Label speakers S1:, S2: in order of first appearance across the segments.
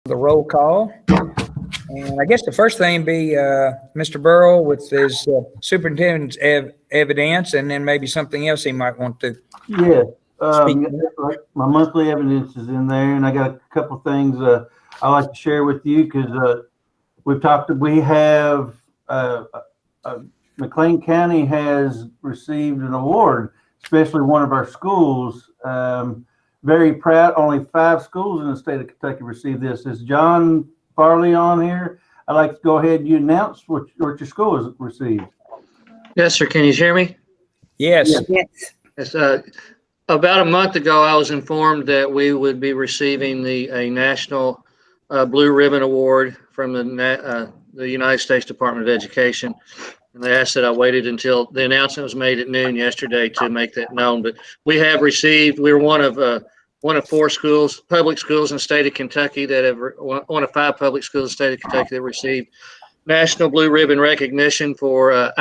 S1: the roll call. And I guess the first thing would be Mr. Burrow with his superintendent's evidence, and then maybe something else he might want to
S2: Yeah,
S1: speak.
S2: like my monthly evidence is in there, and I got a couple of things I like to share with you because we have McLean County has received an award, especially one of our schools. Very proud. Only 5 schools in the state of Kentucky received this. Is John Farley on here? I'd like to go ahead and you announce what your school has received.
S3: Yes, sir. Can you hear me?
S1: Yes.
S3: Yes. About a month ago, I was informed that we would be receiving a National Blue Ribbon Award from the United States Department of Education. And they asked that I waited until the announcement was made at noon yesterday to make that known. But we have received. We're one of 4 schools, public schools in the state of Kentucky that have one of 5 public schools in the state of Kentucky that received National Blue Ribbon recognition for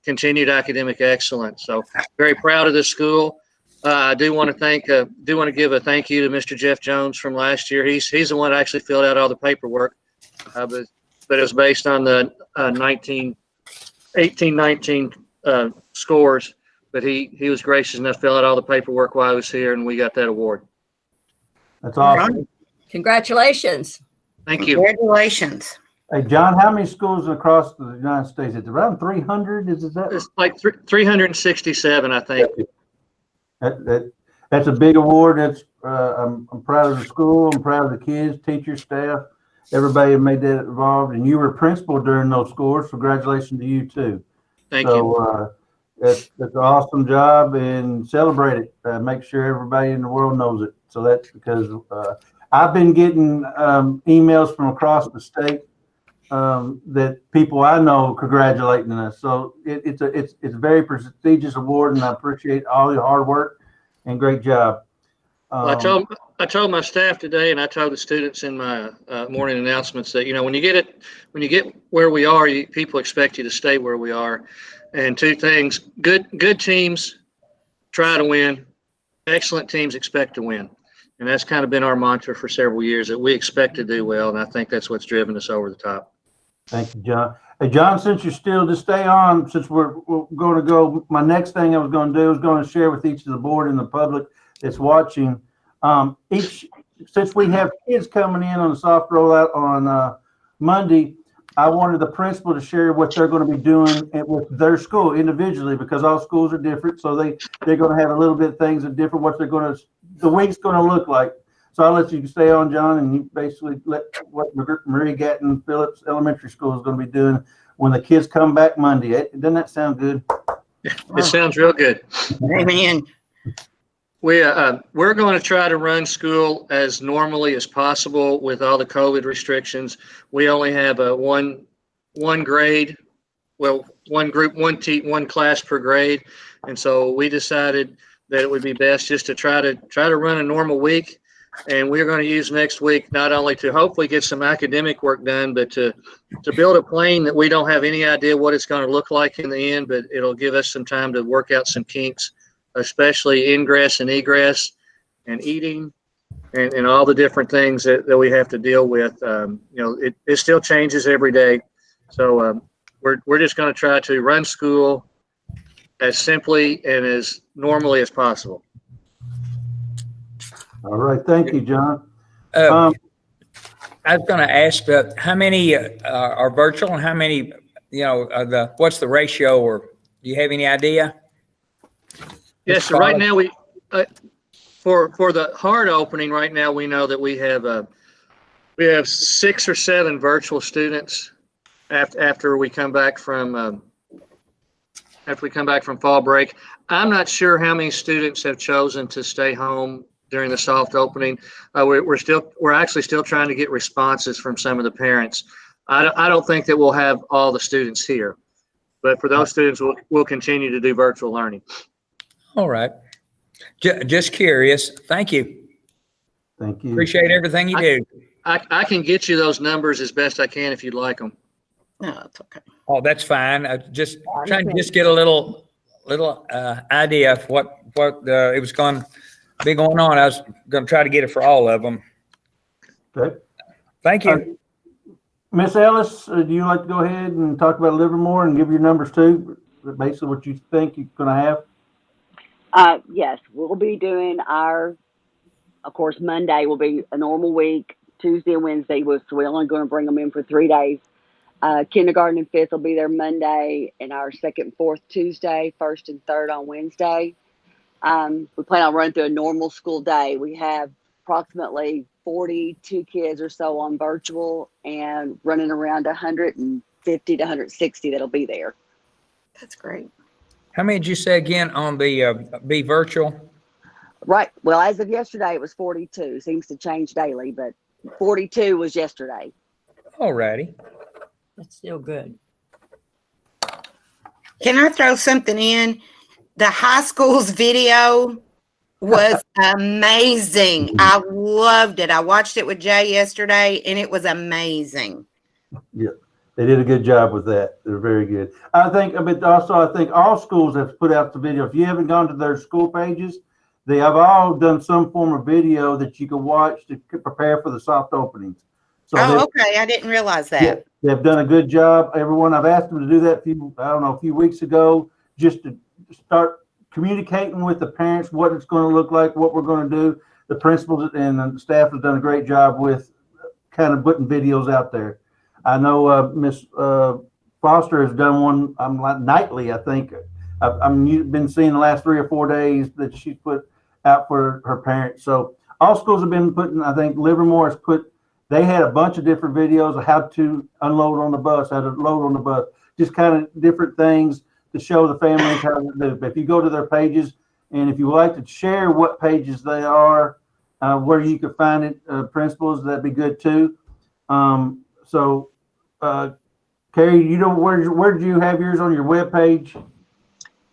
S3: continued academic excellence. So very proud of this school. I do want to give a thank you to Mr. Jeff Jones from last year. He's the one that actually filled out all the paperwork, but it was based on the 18-19 scores. But he was gracious enough to fill out all the paperwork while I was here, and we got that award.
S2: That's awesome.
S4: Congratulations.
S3: Thank you.
S5: Congratulations.
S2: Hey, John, how many schools across the United States? It's around 300. Is that?
S3: It's like 367, I think.
S2: That's a big award. I'm proud of the school. I'm proud of the kids, teachers, staff, everybody who made that involved. And you were principal during those scores. Congratulations to you too.
S3: Thank you.
S2: That's an awesome job, and celebrate it. Make sure everybody in the world knows it. So that's because I've been getting emails from across the state that people I know congratulating us. So it's a very prestigious award, and I appreciate all your hard work and great job.
S3: Well, I told my staff today, and I told the students in my morning announcements that when you get where we are, people expect you to stay where we are. And 2 things: good teams try to win, excellent teams expect to win, and that's kind of been our mantra for several years, that we expect to do well, and I think that's what's driven us over the top.
S2: Thank you, John. Hey, John, since you're still, just stay on, since we're going to go, my next thing I was going to do is going to share with each of the board and the public that's watching. Since we have kids coming in on the soft rollout on Monday, I wanted the principal to share what they're going to be doing with their school individually, because all schools are different. So they're going to have a little bit of things that different, what the week's going to look like. So I'll let you stay on, John, and you basically let what Marie Gatton Phillips Elementary School is going to be doing when the kids come back Monday. Doesn't that sound good?
S3: It sounds real good.
S5: Amen.
S3: We're going to try to run school as normally as possible with all the COVID restrictions. We only have one grade, one group, one class per grade, and so we decided that it would be best just to try to run a normal week. And we're going to use next week not only to hopefully get some academic work done, but to build a plane that we don't have any idea what it's going to look like in the end, but it'll give us some time to work out some kinks, especially ingress and egress and eating and all the different things that we have to deal with. It still changes every day. So we're just going to try to run school as simply and as normally as possible.
S2: All right. Thank you, John.
S1: I was going to ask how many are virtual, and how many, what's the ratio, or do you have any idea?
S3: Yes, so right now we for the hard opening right now, we know that we have 6 or 7 virtual students after we come back from fall break. I'm not sure how many students have chosen to stay home during the soft opening. We're actually still trying to get responses from some of the parents. I don't think that we'll have all the students here, but for those students, we'll continue to do virtual learning.
S1: All right. Just curious. Thank you.
S2: Thank you.
S1: Appreciate everything you do.
S3: I can get you those numbers as best I can if you'd like them.
S5: No, it's okay.
S1: Oh, that's fine. Just trying to get a little idea of what it was going to be going on. I was going to try to get it for all of them.
S2: Okay.
S1: Thank you.
S2: Miss Ellis, do you like to go ahead and talk about Livermore and give your numbers too? Basically what you think you're going to have?
S6: Yes, we'll be doing of course, Monday will be a normal week. Tuesday and Wednesday, we're only going to bring them in for 3 days. Kindergarten and fifth will be there Monday, and our second and fourth Tuesday, first and third on Wednesday. We plan on running through a normal school day. We have approximately 42 kids or so on virtual and running around 150 to 160 that'll be there.
S5: That's great.
S1: How many did you say again on the be virtual?
S6: Right. Well, as of yesterday, it was 42. Seems to change daily, but 42 was yesterday.
S1: All righty.
S4: That's still good.
S5: Can I throw something in? The high school's video was amazing. I loved it. I watched it with Jay yesterday, and it was amazing.
S2: Yeah, they did a good job with that. They're very good. I think all schools have put out the video. If you haven't gone to their school pages, they have all done some form of video that you can watch to prepare for the soft openings. So
S5: Okay. I didn't realize that.
S2: Yeah, they've done a good job. Everyone, I've asked them to do that a few weeks ago, just to start communicating with the parents what it's going to look like, what we're going to do. The principals and the staff have done a great job with kind of putting videos out there. I know Miss Foster has done one like nightly, I think. I've been seeing the last 3 or 4 days that she's put out for her parents. So all schools have been putting, I think Livermore has put, they had a bunch of different videos of how to unload on the bus, how to load on the bus, just kind of different things to show the families how to do. But if you go to their pages, and if you would like to share what pages they are, where you can find it, principals, that'd be good too. Carrie, where did you have yours on your web page?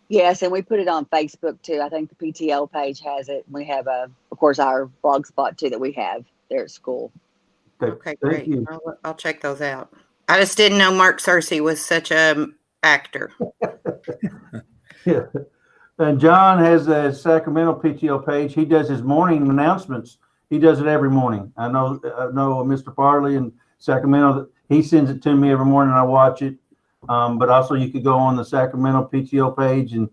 S6: Yes, and we put it on Facebook too. I think the PTO page has it. We have, of course, our blog spot too that we have there at school.
S5: Okay, great. I'll check those out. I just didn't know Mark Searcy was such a actor.
S2: Yeah. And John has a Sacramento PTO page. He does his morning announcements. He does it every morning. I know Mr. Farley in Sacramento, he sends it to me every morning and I watch it. But also you could go on the Sacramento PTO page and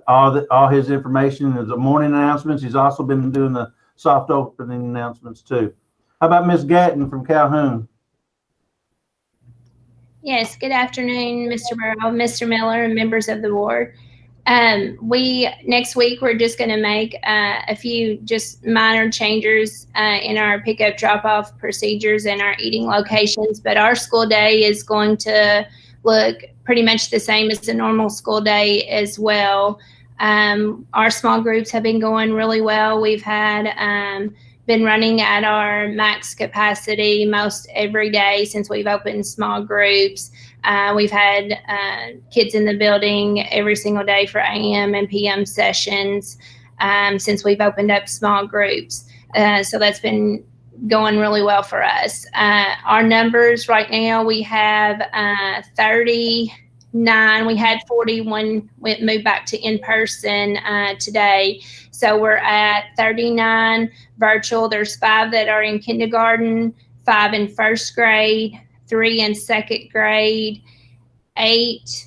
S2: all his information is the morning announcements. He's also been doing the soft opening announcements too. How about Miss Gatton from Calhoun?
S7: Yes, good afternoon, Mr. Burrow, Mr. Miller, and members of the board. Next week, we're just going to make a few just minor changes in our pickup drop-off procedures and our eating locations, but our school day is going to look pretty much the same as the normal school day as well. Our small groups have been going really well. We've had been running at our max capacity most every day since we've opened small groups. We've had kids in the building every single day for AM and PM sessions since we've opened up small groups. So that's been going really well for us. Our numbers right now, we have 39. We had 41 moved back to in-person today. So we're at 39 virtual. There's 5 that are in kindergarten, 5 in first grade, 3 in second grade, 8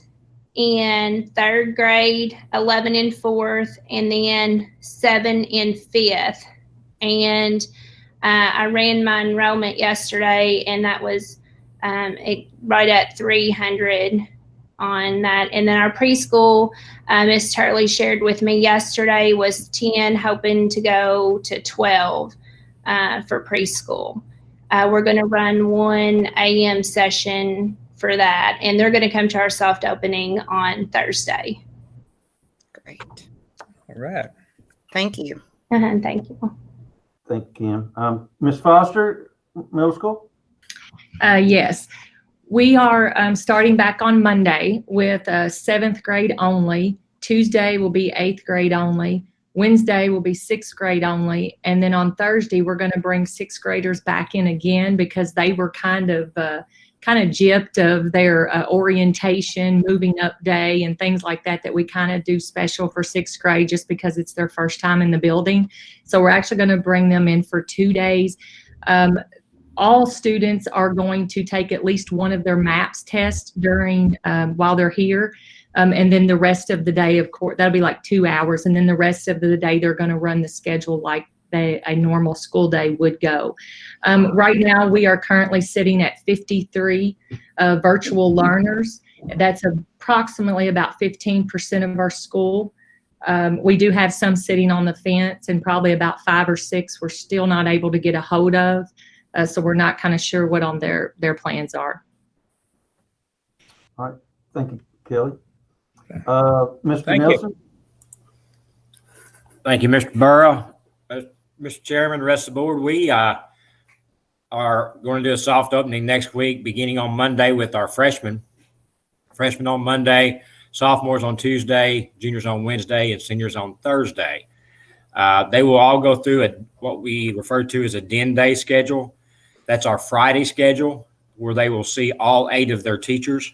S7: in third grade, 11 in fourth, and then 7 in fifth. And I ran my enrollment yesterday, and that was right at 300 on that. And then our preschool, Ms. Turley shared with me yesterday, was 10, hoping to go to 12 for preschool. We're going to run one AM session for that, and they're going to come to our soft opening on Thursday.
S5: Great.
S1: All right.
S5: Thank you.
S7: Thank you.
S2: Thank you, Kim. Ms. Foster, middle school?
S8: Yes. We are starting back on Monday with 7th grade only. Tuesday will be 8th grade only. Wednesday will be 6th grade only. And then on Thursday, we're going to bring 6th graders back in again because they were kind of gypped of their orientation, moving up day and things like that we kind of do special for 6th grade just because it's their first time in the building. So we're actually going to bring them in for 2 days. all students are going to take at least one of their MAPS tests during while they're here. And then the rest of the day, of course, that'll be like 2 hours. And then the rest of the day, they're going to run the schedule like a normal school day would go. Right now, we are currently sitting at 53 virtual learners. That's approximately about 15% of our school. We do have some sitting on the fence, and probably about 5 or 6 we're still not able to get a hold of. So we're not kind of sure what on their plans are.
S2: All right. Thank you, Kelly. Mr. Nelson?
S9: Thank you, Mr. Burrow. Mr. Chairman, the rest of the board, we are going to do a soft opening next week, beginning on Monday with our freshmen. Freshmen on Monday, sophomores on Tuesday, juniors on Wednesday, and seniors on Thursday. They will all go through what we refer to as a den day schedule. That's our Friday schedule, where they will see all 8 of their teachers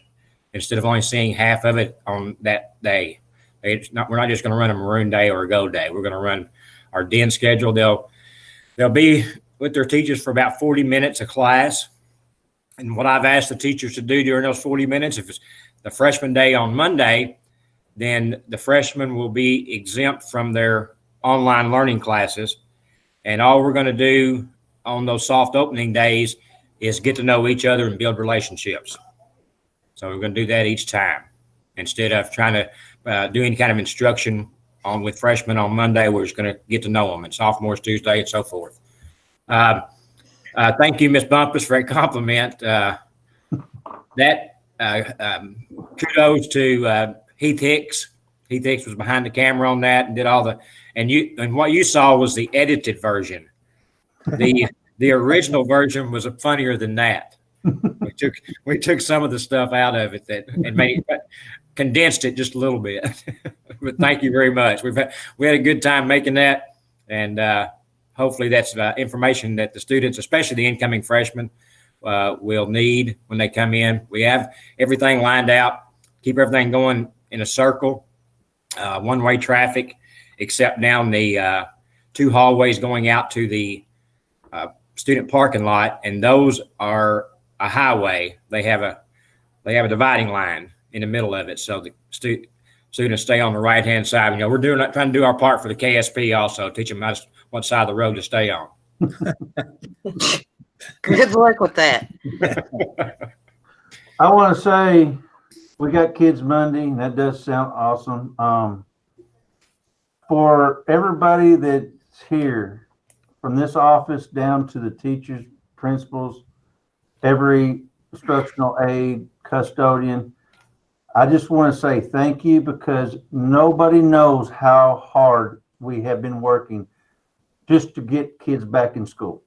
S9: instead of only seeing half of it on that day. We're not just going to run a maroon day or a go day. We're going to run our den schedule. They'll be with their teachers for about 40 minutes a class. And what I've asked the teachers to do during those 40 minutes, if it's the freshman day on Monday, then the freshmen will be exempt from their online learning classes. And all we're going to do on those soft opening days is get to know each other and build relationships. So we're going to do that each time instead of trying to do any kind of instruction with freshmen on Monday. We're just going to get to know them, and sophomores Tuesday and so forth. Thank you, Ms. Bumpus, for that compliment. Kudos to Heath Hicks. Heath Hicks was behind the camera on that and did all and what you saw was the edited version. The original version was funnier than that. We took some of the stuff out of it and condensed it just a little bit. But thank you very much. We had a good time making that, and hopefully that's information that the students, especially the incoming freshmen, will need when they come in. We have everything lined out, keep everything going in a circle, one-way traffic, except down the 2 hallways going out to the student parking lot, and those are a highway. They have a dividing line in the middle of it, so the students stay on the right-hand side. We're trying to do our part for the KSP also, teach them what side of the road to stay on.
S5: Good luck with that.
S2: I want to say we got Kids Monday, and that does sound awesome. For everybody that's here, from this office down to the teachers, principals, every instructional aide, custodian, I just want to say thank you, because nobody knows how hard we have been working just to get kids back in school.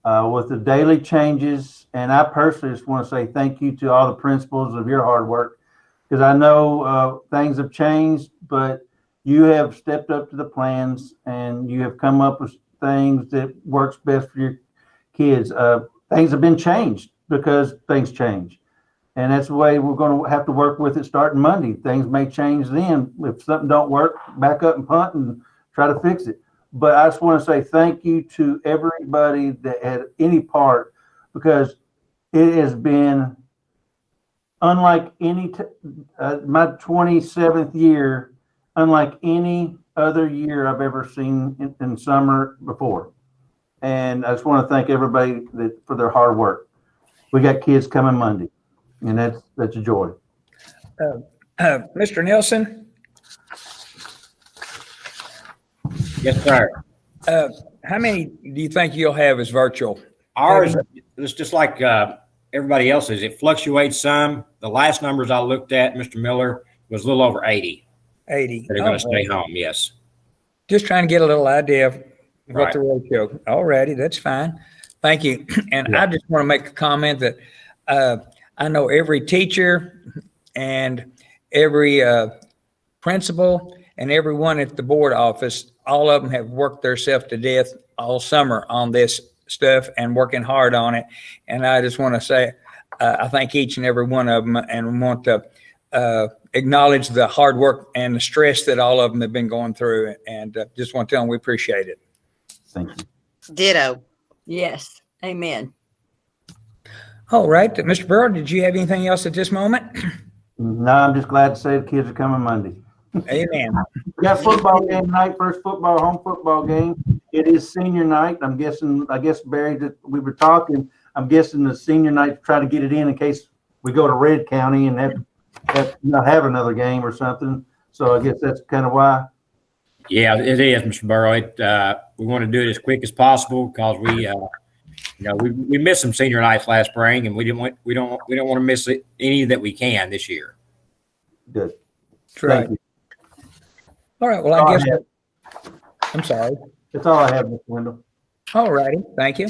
S2: With the daily changes, and I personally just want to say thank you to all the principals of your hard work, because I know things have changed, but you have stepped up to the plans and you have come up with things that works best for your kids. Things have been changed because things change. And that's the way we're going to have to work with it starting Monday. Things may change then. If something don't work, back up and punt and try to fix it. But I just want to say thank you to everybody that had any part, because it has been unlike any, my 27th year, unlike any other year I've ever seen in summer before. And I just want to thank everybody for their hard work. We got kids coming Monday, and that's a joy.
S1: Mr. Nelson?
S9: Yes, sir.
S1: How many do you think you'll have as virtual?
S9: Ours is just like everybody else's. It fluctuates some. The last numbers I looked at, Mr. Miller, was a little over 80.
S1: 80.
S9: They're going to stay home, yes.
S1: Just trying to get a little idea of what
S9: Right.
S1: the ratio. All righty, that's fine. Thank you. And
S9: Yeah.
S1: I just want to make a comment that I know every teacher and every principal and everyone at the board office, all of them have worked themselves to death all summer on this stuff and working hard on it. And I just want to say, I thank each and every one of them, and want to acknowledge the hard work and the stress that all of them have been going through. And just want to tell them we appreciate it.
S2: Thank you.
S5: Ditto.
S4: Yes. Amen.
S1: All right, Mr. Burrow, did you have anything else at this moment?
S2: No, I'm just glad to say the kids are coming Monday.
S1: Amen.
S2: We got football game tonight, first home football game. It is senior night. I guess Barry, that we were talking, I'm guessing the senior night, try to get it in case we go to Red County and have not have another game or something. So I guess that's kind of why.
S9: Yeah, it is, Mr. Burrow. We want to do it as quick as possible because we missed some senior nights last spring, and we don't want to miss any that we can this year.
S2: Good.
S1: That's right.
S2: Thank you.
S1: All right, well, I guess, I'm sorry.
S2: That's all I have, Mr. Wendell.
S1: All righty, thank you.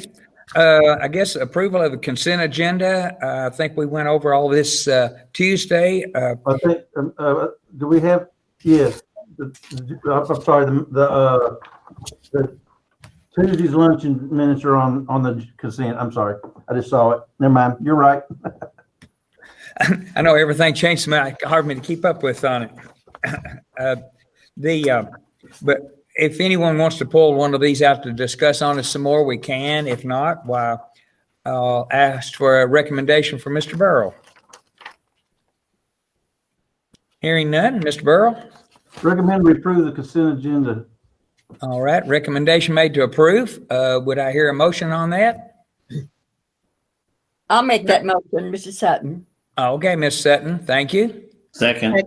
S1: I guess approval of the consent agenda. I think we went over all this Tuesday.
S2: I think, do we have, yes, I'm sorry, the Tuesday's luncheon minutes are on the consent. I'm sorry. I just saw it. Never mind. You're right.
S1: I know everything changed, so it's hard for me to keep up with on it. But if anyone wants to pull one of these out to discuss on it some more, we can. If not, I'll ask for a recommendation from Mr. Burrow. Hearing none, Mr. Burrow?
S2: Recommend we approve the consent agenda.
S1: All right, recommendation made to approve. Would I hear a motion on that?
S4: I'll make that motion, Mrs. Sutton.
S1: Okay, Ms. Sutton, thank you.
S5: Second.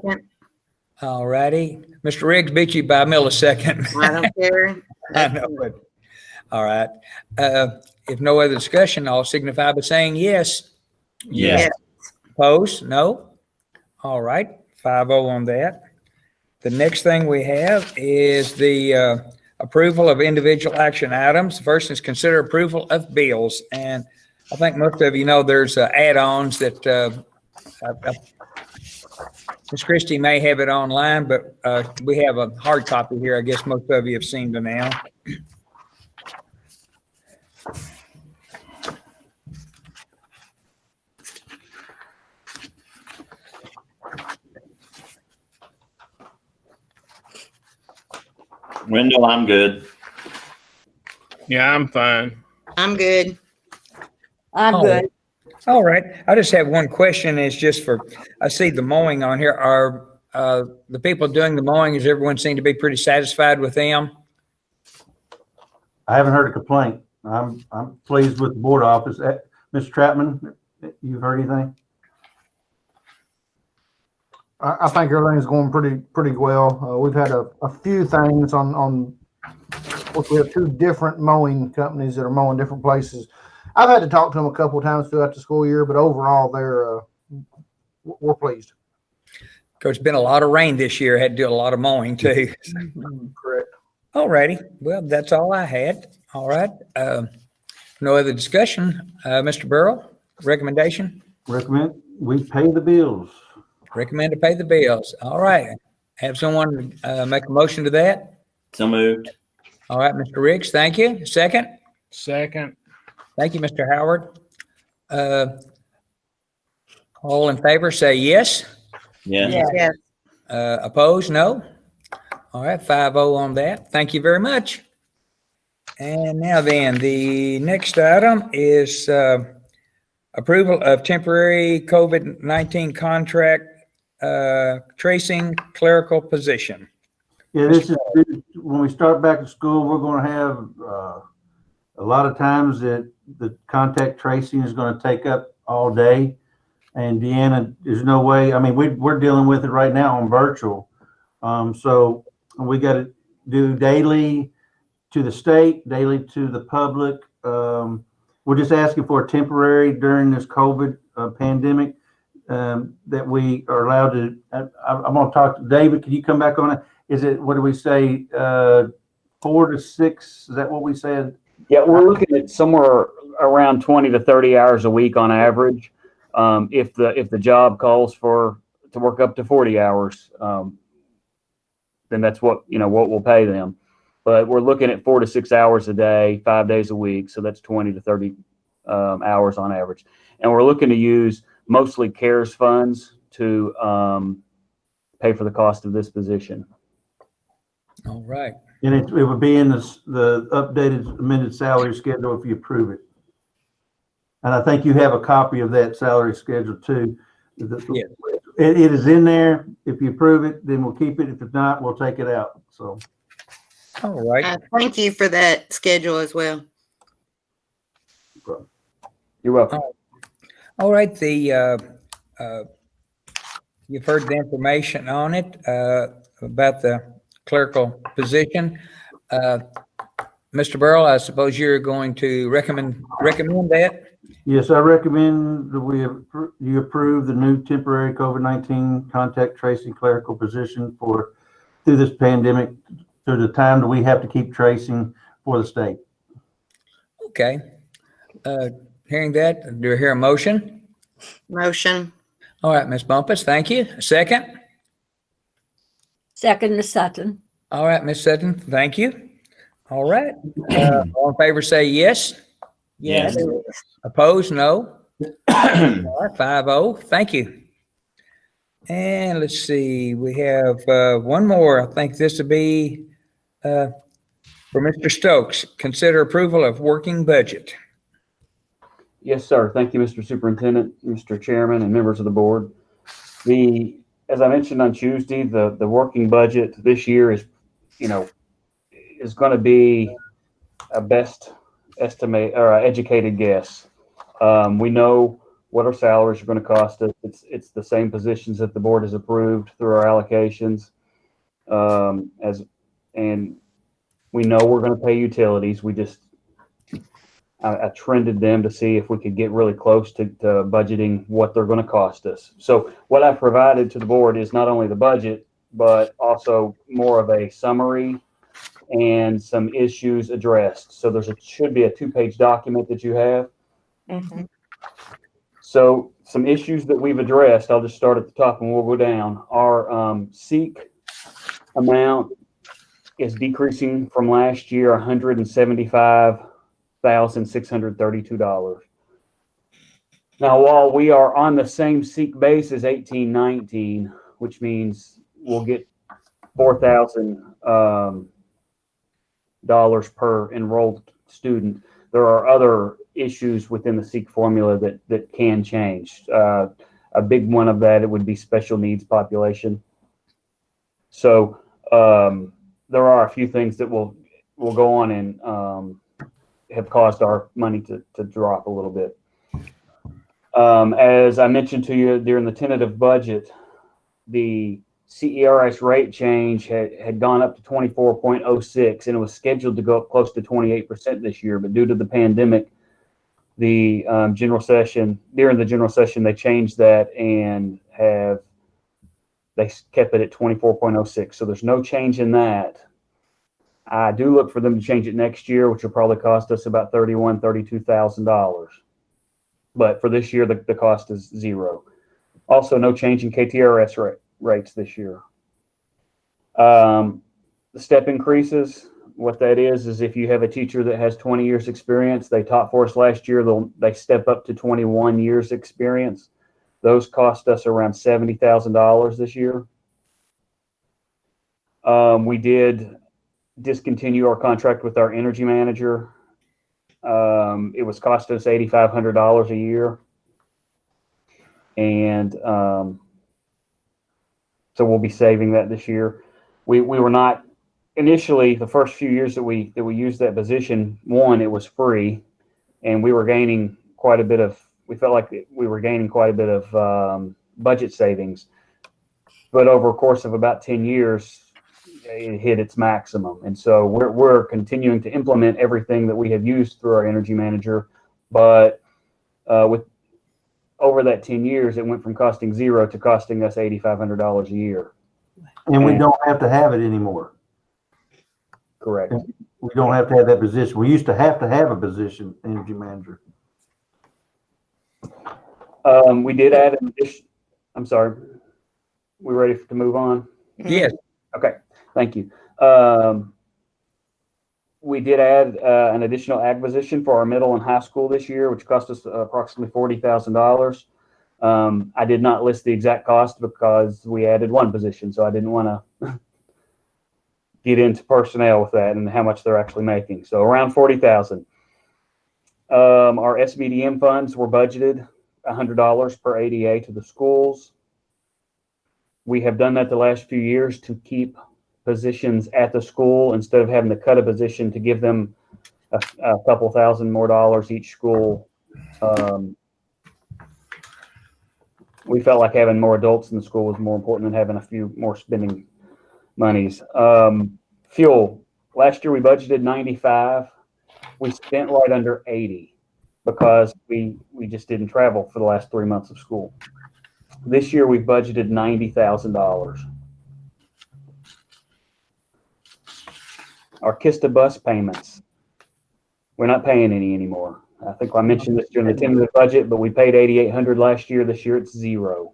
S1: All righty. Mr. Riggs beat you by a millisecond.
S5: I don't care.
S1: I know it. All right. If no other discussion, I'll signify by saying yes.
S5: Yes.
S1: Opposed? No. All right. 5-0 on that. The next thing we have is the approval of individual action items. First is consider approval of bills. And I think most of you know there's add-ons that Ms. Christie may have it online, but we have a hard copy here. I guess most of you have seen them now.
S10: Wendell, I'm good.
S11: Yeah, I'm fine.
S5: I'm good.
S4: I'm
S1: Oh.
S4: good.
S1: All right. I just have one question. It's just I see the mowing on here. Are the people doing the mowing, does everyone seem to be pretty satisfied with them?
S2: I haven't heard a complaint. I'm pleased with the board office. Mr. Trapman, you've heard anything?
S12: I think everything's going pretty well. We've had a few things on. We have two different mowing companies that are mowing different places. I've had to talk to them a couple of times throughout the school year, but overall, we're pleased.
S1: Because it's been a lot of rain this year. Had to do a lot of mowing too.
S12: Correct.
S1: All righty. Well, that's all I had. All right. No other discussion. Mr. Burrow, recommendation?
S2: Recommend we pay the bills.
S1: Recommend to pay the bills. All right. Have someone make a motion to that?
S10: So moved.
S1: All right, Mr. Riggs, thank you. Second?
S11: Second.
S1: Thank you, Mr. Howard. All in favor, say yes.
S10: Yeah.
S5: Yes.
S1: Opposed, no. All right, 5-0 on that. Thank you very much. And now then, the next item is approval of temporary COVID-19 contract tracing clerical position.
S2: Yeah, this is when we start back at school, we're going to have a lot of times that the contact tracing is going to take up all day. And Deanna, there's no way. I mean, we're dealing with it right now on virtual. So we got to do daily to the state, daily to the public. We're just asking for a temporary during this COVID pandemic that we are allowed to. I'm going to talk to David. Can you come back on it? Is it, what do we say, 4 to 6? Is that what we said?
S13: Yeah, we're looking at somewhere around 20 to 30 hours a week on average. If the job calls to work up to 40 hours, then that's what we'll pay them. But we're looking at 4 to 6 hours a day, 5 days a week. So that's 20 to 30 hours on average. And we're looking to use mostly CARES funds to pay for the cost of this position.
S1: All right.
S2: And it would be in the updated amended salary schedule if you approve it. And I think you have a copy of that salary schedule too.
S1: Yes.
S2: It is in there. If you approve it, then we'll keep it. If it's not, we'll take it out. So.
S1: All right.
S5: Thank you for that schedule as well.
S13: You're welcome.
S1: All right. You've heard the information on it about the clerical position. Mr. Burrell, I suppose you're going to recommend that?
S2: Yes, I recommend that you approve the new temporary COVID-19 contact tracing clerical position through this pandemic, through the time that we have to keep tracing for the state.
S1: Okay. Hearing that, do I hear a motion?
S5: Motion.
S1: All right, Ms. Bumpus, thank you. Second?
S4: Second, Ms. Sutton.
S1: All right, Ms. Sutton, thank you. All right. All in favor say yes.
S10: Yes.
S1: Opposed, no. All right, 5-0. Thank you. And let's see, we have one more. I think this will be for Mr. Stokes. Consider approval of working budget.
S13: Yes, sir. Thank you, Mr. Superintendent, Mr. Chairman, and members of the board. As I mentioned on Tuesday, the working budget this year is going to be a best estimate or educated guess. We know what our salaries are going to cost us. It's the same positions that the board has approved through our allocations. And we know we're going to pay utilities. I trended them to see if we could get really close to budgeting what they're going to cost us. So what I've provided to the board is not only the budget, but also more of a summary and some issues addressed. So should be a 2-page document that you have.
S5: Mm-hmm.
S13: So some issues that we've addressed, I'll just start at the top and we'll go down. Our SEEK amount is decreasing from last year, $175,632. Now, while we are on the same SEEK base as 1819, which means we'll get $4,000 per enrolled student, there are other issues within the SEEK formula that can change. A big one of that, it would be special needs population. So there are a few things that will go on and have caused our money to drop a little bit. As I mentioned to you during the tentative budget, the CERS rate change had gone up to 24.06, and it was scheduled to go up close to 28% this year. But due to the pandemic, during the general session, they changed that and they kept it at 24.06. So there's no change in that. I do look for them to change it next year, which will probably cost us about $32,000. But for this year, the cost is zero. Also, no change in KTRS rates this year. The step increases, what that is if you have a teacher that has 20 years experience, they taught for us last year, they step up to 21 years experience. Those cost us around $70,000 this year. We did discontinue our contract with our energy manager. It was costing us $8,500 a year. And so we'll be saving that this year. We were not initially, the first few years that we used that position, it was free, and we were gaining quite a bit of, we felt like we were gaining quite a bit of budget savings. But over a course of about 10 years, it hit its maximum. And so we're continuing to implement everything that we have used through our energy manager. But with over that 10 years, it went from costing zero to costing us $8,500 a year.
S2: And we don't have to have it anymore.
S13: Correct.
S2: We don't have to have that position. We used to have a position, energy manager.
S13: We did add an addition. I'm sorry. We ready to move on?
S1: Yes.
S13: Okay. Thank you. We did add an additional ag position for our middle and high school this year, which cost us approximately $40,000. I did not list the exact cost because we added one position, so I didn't want to get into personnel with that and how much they're actually making. So around $40,000. Our SBDM funds were budgeted $100 per ADA to the schools. We have done that the last few years to keep positions at the school instead of having to cut a position to give them a couple thousand more dollars each school. We felt like having more adults in the school was more important than having a few more spending monies. Fuel. Last year we budgeted 95. We spent right under 80 because we just didn't travel for the last 3 months of school. This year we budgeted $90,000. Our KISTA bus payments, we're not paying any anymore. I think I mentioned this during the tentative budget, but we paid $8,800 last year. This year it's $0.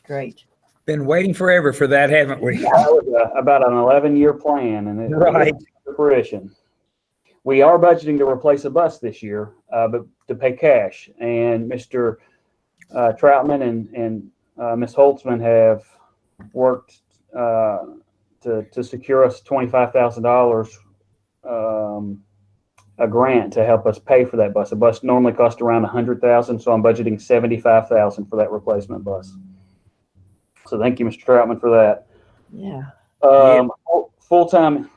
S4: Great.
S1: Been waiting forever for that, haven't we?
S13: That was about an 11-year plan, and it
S1: Right.
S13: came to fruition. We are budgeting to replace a bus this year, but to pay cash. And Mr. Troutman and Ms. Holtzman have worked to secure us $25,000 a grant to help us pay for that bus. A bus normally costs around $100,000, so I'm budgeting $75,000 for that replacement bus. So thank you, Mr. Troutman, for that.
S4: Yeah.
S13: Full-time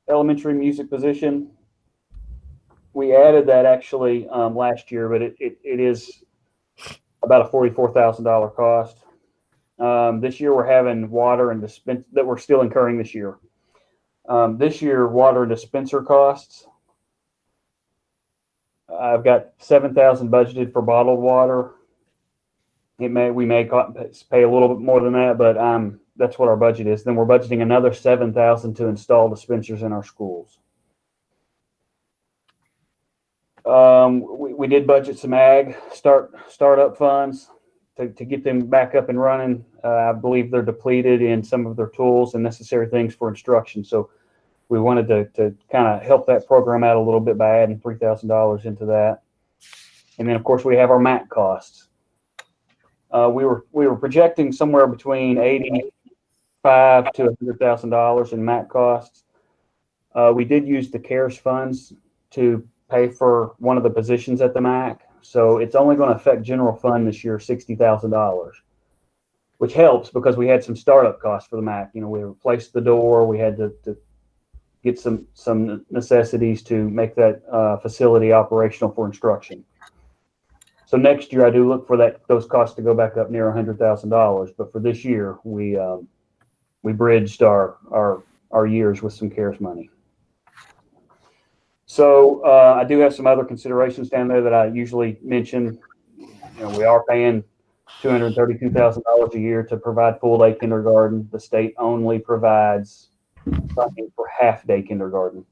S13: elementary music position. We added that actually last year, but it is about a $44,000 cost. This year we're having water and dispense that we're still incurring this year. This year, water and dispenser costs. I've got $7,000 budgeted for bottled water. We may pay a little bit more than that, but that's what our budget is. Then we're budgeting another $7,000 to install dispensers in our schools. We did budget some ag startup funds to get them back up and running. I believe they're depleted in some of their tools and necessary things for instruction. So we wanted to kind of help that program out a little bit by adding $3,000 into that. And then of course we have our MAC costs. We were projecting somewhere between $85,000 to $100,000 in MAC costs. We did use the CARES funds to pay for one of the positions at the MAC. So it's only going to affect general fund this year, $60,000, which helps because we had some startup costs for the MAC. You know, we replaced the door. We had to get some necessities to make that facility operational for instruction. So next year I do look for those costs to go back up near $100,000. But for this year, we bridged our years with some CARES money. So I do have some other considerations down there that I usually mention. You know, we are paying $232,000 a year to provide full day kindergarten. The state only provides funding for half day kindergarten.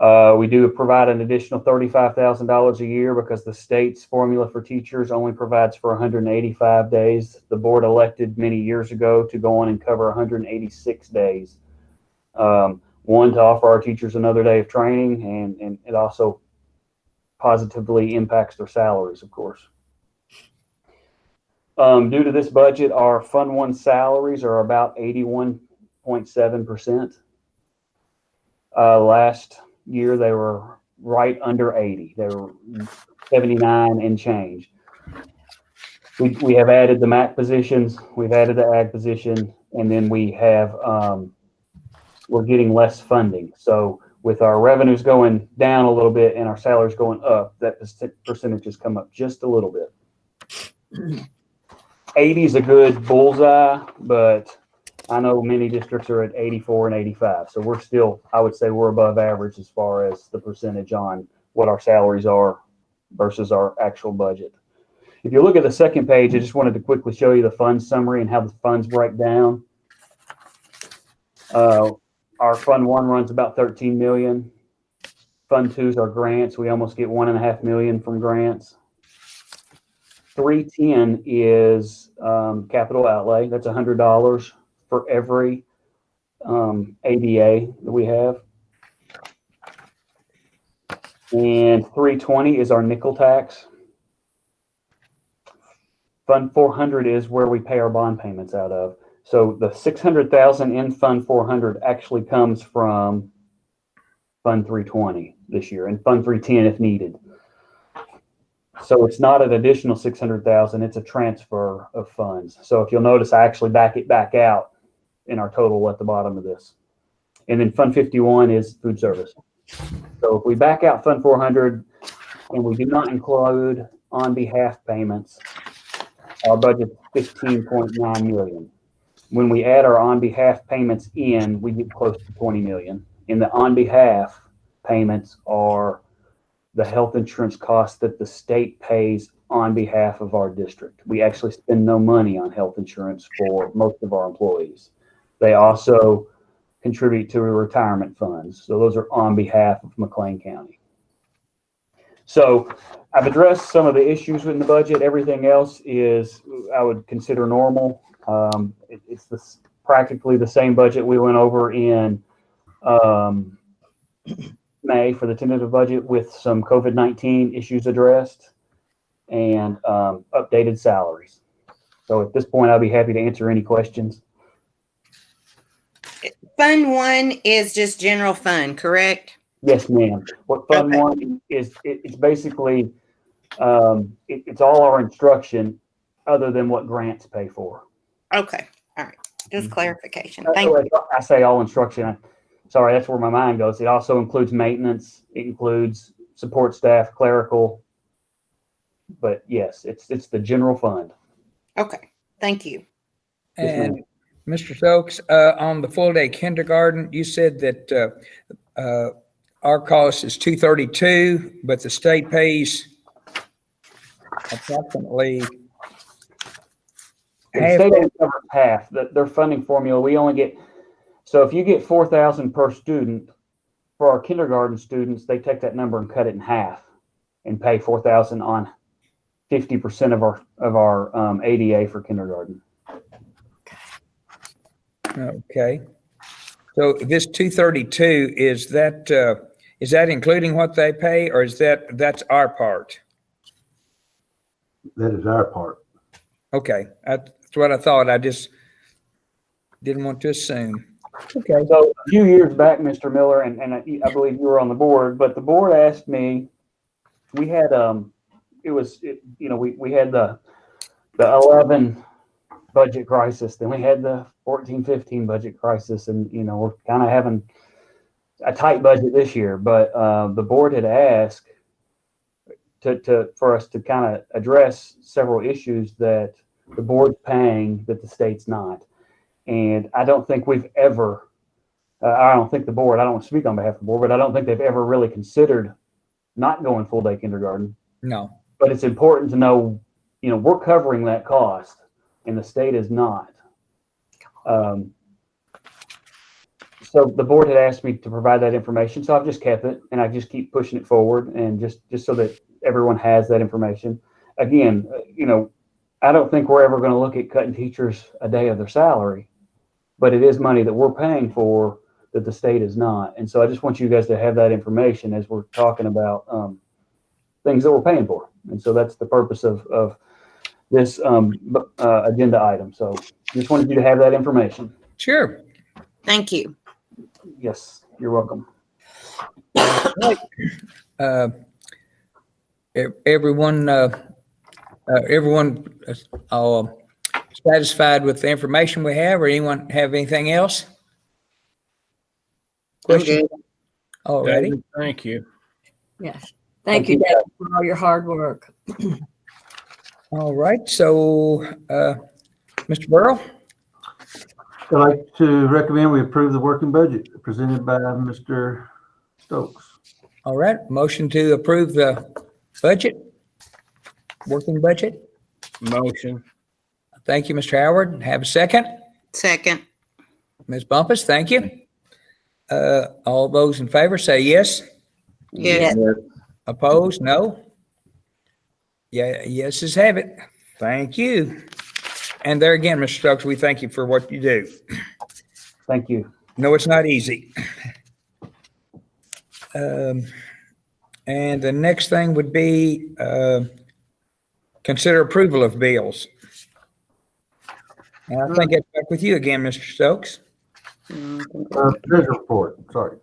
S13: We do provide an additional $35,000 a year because the state's formula for teachers only provides for 185 days. The board elected many years ago to go on and cover 186 days. One, to offer our teachers another day of training, and it also positively impacts their salaries, of course. Due to this budget, our Fund 1 salaries are about 81.7%. Last year, they were right under 80. They were 79 and change. We have added the MAC positions. We've added the ag position, and then we have we're getting less funding. So with our revenues going down a little bit and our salaries going up, that percentage has come up just a little bit. 80 is a good bullseye, but I know many districts are at 84 and 85. So we're still, I would say we're above average as far as the percentage on what our salaries are versus our actual budget. If you look at the second page, I just wanted to quickly show you the fund summary and how the funds break down. Our Fund 1 runs about $13 million. Fund 2 is our grants. We almost get $1.5 million from grants. 310 is capital outlay. That's $100 for every ADA that we have. And 320 is our nickel tax. Fund 400 is where we pay our bond payments out of. So the $600,000 in Fund 400 actually comes from Fund 320. this year, and Fund 310 if needed. So it's not an additional 600,000, it's a transfer of funds. So if you'll notice, I actually back it back out in our total at the bottom of this. And then Fund 51 is food service. So if we back out Fund 400 and we do not include on behalf payments, our budget is 15.9 million. When we add our on behalf payments in, we get close to 20 million. And the on behalf payments are the health insurance costs that the state pays on behalf of our district. We actually spend no money on health insurance for most of our employees. They also contribute to retirement funds. So those are on behalf of McLean County. So I've addressed some of the issues in the budget. Everything else is, I would consider normal. It's practically the same budget we went over in May for the tentative budget, with some COVID-19 issues addressed and updated salaries. So at this point, I'll be happy to answer any questions.
S5: Fund 1 is just general fund, correct?
S13: Yes, ma'am. What Fund 1 is, it's basically, it's all our instruction other than what grants pay for.
S5: Okay. All right. Just clarification. Thank you.
S13: I say all instruction. Sorry, that's where my mind goes. It also includes maintenance. It includes support staff, clerical. But yes, it's the general fund.
S5: Okay. Thank you.
S1: And Mr. Stokes, on the full day kindergarten, you said that our cost is $232, but the state pays approximately
S13: The state only covers half. Their funding formula, we only get, so if you get 4,000 per student, for our kindergarten students, they take that number and cut it in half and pay 4,000 on 50% of our ADA for kindergarten.
S1: Okay. So this 232, is that including what they pay, or is that's our part?
S2: That is our part.
S1: Okay, that's what I thought. I just didn't want to assume. Okay.
S13: So a few years back, Mr. Miller, and I believe you were on the board, but the board asked me, we had we had the 11 budget crisis, then we had the 14-15 budget crisis, and we're kind of having a tight budget this year, but the board had asked for us to kind of address several issues that the board's paying that the state's not. And I don't think we've ever, I don't think the board, I don't want to speak on behalf of the board, but I don't think they've ever really considered not going full day kindergarten.
S1: No.
S13: But it's important to know, we're covering that cost and the state is not. So the board had asked me to provide that information, so I've just kept it and I just keep pushing it forward, and just so that everyone has that information. Again, I don't think we're ever going to look at cutting teachers a day of their salary, but it is money that we're paying for that the state is not. And so I just want you guys to have that information as we're talking about things that we're paying for. And so that's the purpose of this agenda item. So just wanted you to have that information.
S1: Sure.
S5: Thank you.
S13: Yes, you're welcome.
S1: Everyone satisfied with the information we have, or anyone have anything else? Question? Already.
S11: David, thank you.
S4: Yes. Thank you, Dave, for all your hard work.
S1: All right. So, Mr. Burrow?
S2: I'd like to recommend we approve the working budget presented by Mr. Stokes.
S1: All right. Motion to approve the budget, working budget.
S11: Motion.
S1: Thank you, Mr. Howard. Have a second?
S5: Second.
S1: Ms. Bumpus, thank you. All those in favor say yes.
S5: Yes.
S1: Opposed? No. Yeah, yeses have it. Thank you. And there again, Mr. Stokes, we thank you for what you do.
S13: Thank you.
S1: No, it's not easy. And the next thing would be consider approval of bills. And I think it's back with you again, Mr. Stokes.
S2: Treasury report, sorry.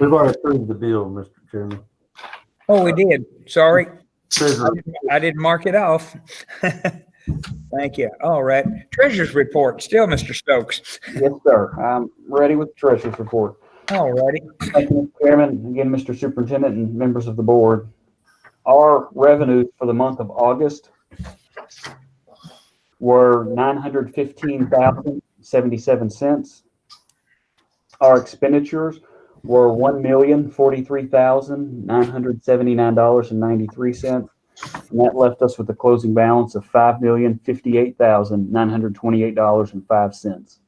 S2: We've already approved the bill, Mr. Chairman.
S1: Oh, we did. Sorry.
S2: Treasurer,
S1: I didn't mark it off. Thank you. All right. Treasurer's report, still Mr. Stokes.
S13: Yes, sir. I'm ready with the treasurer's report.
S1: All righty.
S13: Thank you, Mr. Chairman, again, Mr. Superintendent and members of the board. Our revenues for the month of August were $915,077. Our expenditures were $1,043,979.93. And that left us with a closing balance of $5,058,928.05.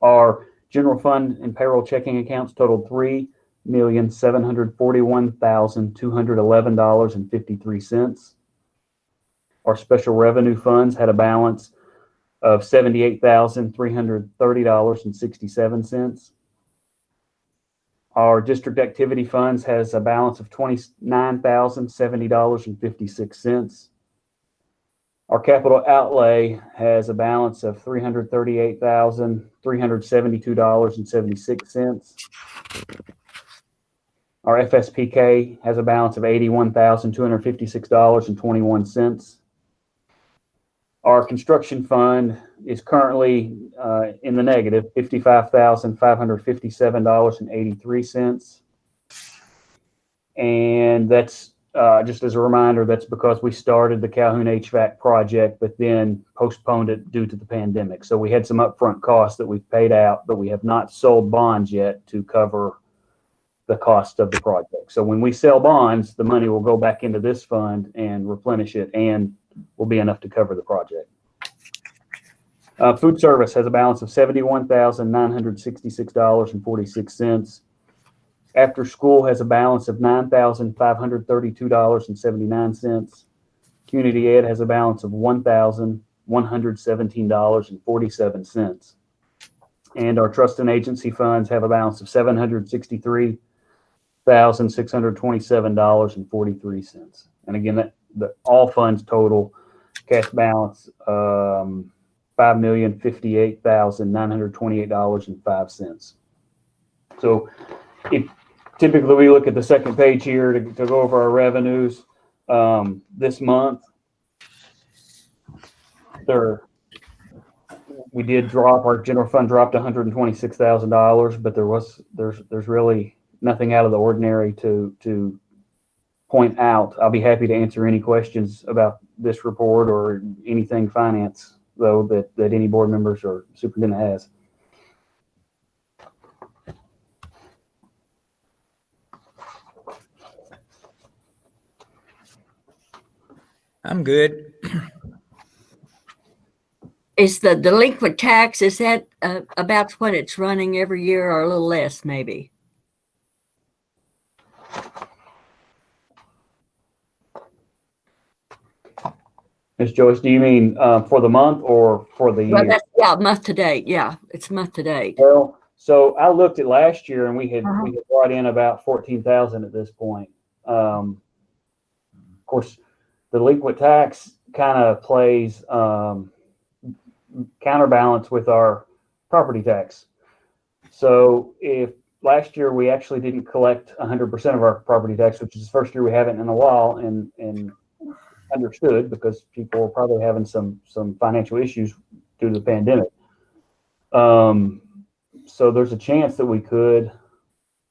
S13: Our general fund and payroll checking accounts totaled $3,741,211.53. Our special revenue funds had a balance of $78,330.67. Our district activity funds has a balance of $29,070.56. Our capital outlay has a balance of $338,372.76. Our FSPK has a balance of $81,256.21. Our construction fund is currently in the negative, $55,557.83. And that's just as a reminder, that's because we started the Calhoun HVAC project, but then postponed it due to the pandemic. So we had some upfront costs that we've paid out, but we have not sold bonds yet to cover the cost of the project. So when we sell bonds, the money will go back into this fund and replenish it, and will be enough to cover the project. Food service has a balance of $71,966.46. After school has a balance of $9,532.79. Community ed has a balance of $1,117.47. And our trust and agency funds have a balance of $763,627.43. And again, the all funds total cash balance $5,058,928.05. So if typically we look at the second page here to go over our revenues this month, we did drop, our general fund dropped $126,000, but there's really nothing out of the ordinary to point out. I'll be happy to answer any questions about this report or anything finance, though, that any board members or superintendent has.
S1: I'm good.
S4: Is the delinquent tax, is that about what it's running every year or a little less maybe?
S13: Ms. Joyce, do you mean for the month or for the
S4: Well,
S13: year?
S4: yeah, month to date. Yeah, it's month to date.
S13: Well, so I looked at last year and we had brought in about 14,000 at this point. Of course, the delinquent tax kind of plays counterbalance with our property tax. So if last year we actually didn't collect 100% of our property tax, which is the first year we haven't in a while, and understood because people were probably having some financial issues due to the pandemic. So there's a chance that we could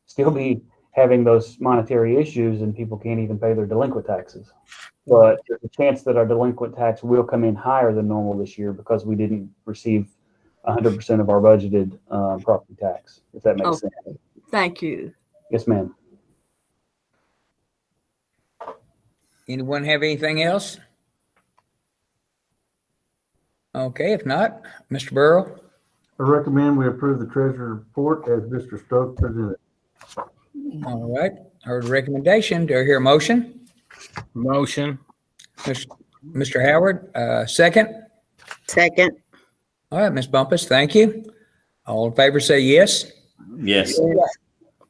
S13: still be having those monetary issues and people can't even pay their delinquent taxes. But there's a chance that our delinquent tax will come in higher than normal this year because we didn't receive 100% of our budgeted property tax, if that makes sense.
S4: Thank you.
S13: Yes, ma'am.
S1: Anyone have anything else? Okay, if not, Mr. Burrow.
S2: I recommend we approve the treasurer's report as Mr. Stokes presented.
S1: All right, heard the recommendation. Do I hear a motion?
S11: Motion.
S1: Mr. Howard, second.
S5: Second.
S1: All right, Ms. Bumpus, thank you. All in favor say yes.
S10: Yes.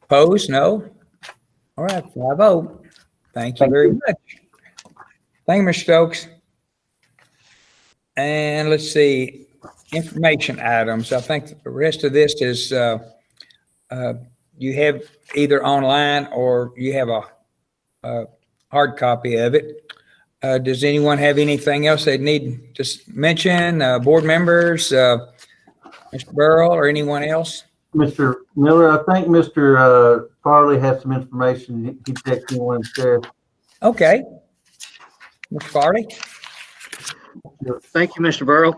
S1: Opposed, no. All right, 5-0. Thank you very much. Thank you, Mr. Stokes. And let's see, information items. I think the rest of this is you have either online or you have a hard copy of it. Does anyone have anything else they need to mention? Board members, Mr. Burrell, or anyone else?
S2: Mr. Miller, I think Mr. Farley has some information. He texted me one share.
S1: Okay. Mr. Farley?
S3: Thank you, Mr. Burrow.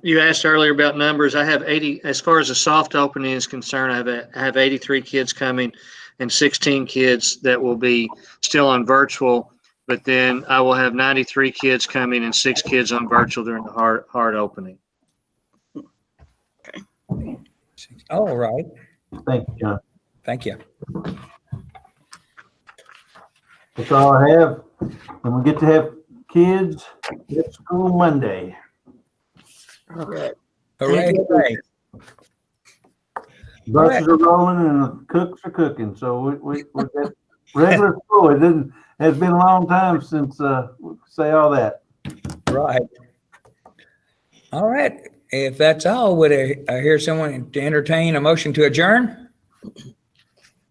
S3: You asked earlier about numbers. I have 80, as far as the soft opening is concerned, I have 83 kids coming and 16 kids that will be still on virtual, but then I will have 93 kids coming and 6 kids on virtual during the hard opening.
S1: All right.
S2: Thank you, John.
S1: Thank you.
S2: That's all I have. And we get to have kids at school Monday.
S1: Hooray.
S2: Buses are rolling and the cooks are cooking. So we're at regular school. Has been a long time since say all that.
S1: Right. All right. If that's all, would I hear someone to entertain a motion to adjourn?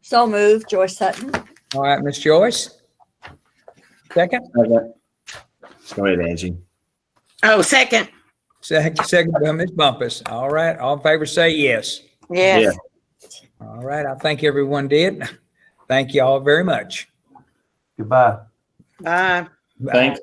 S4: So moved, Joyce Sutton.
S1: All right, Miss Joyce. Second?
S10: Go ahead, Angie.
S5: Oh, second.
S1: Second by Ms. Bumpus. All right. All in favor say yes.
S5: Yes.
S1: All right. I think everyone did. Thank you all very much.
S2: Goodbye.
S5: Bye.
S1: Bye.
S10: Thanks.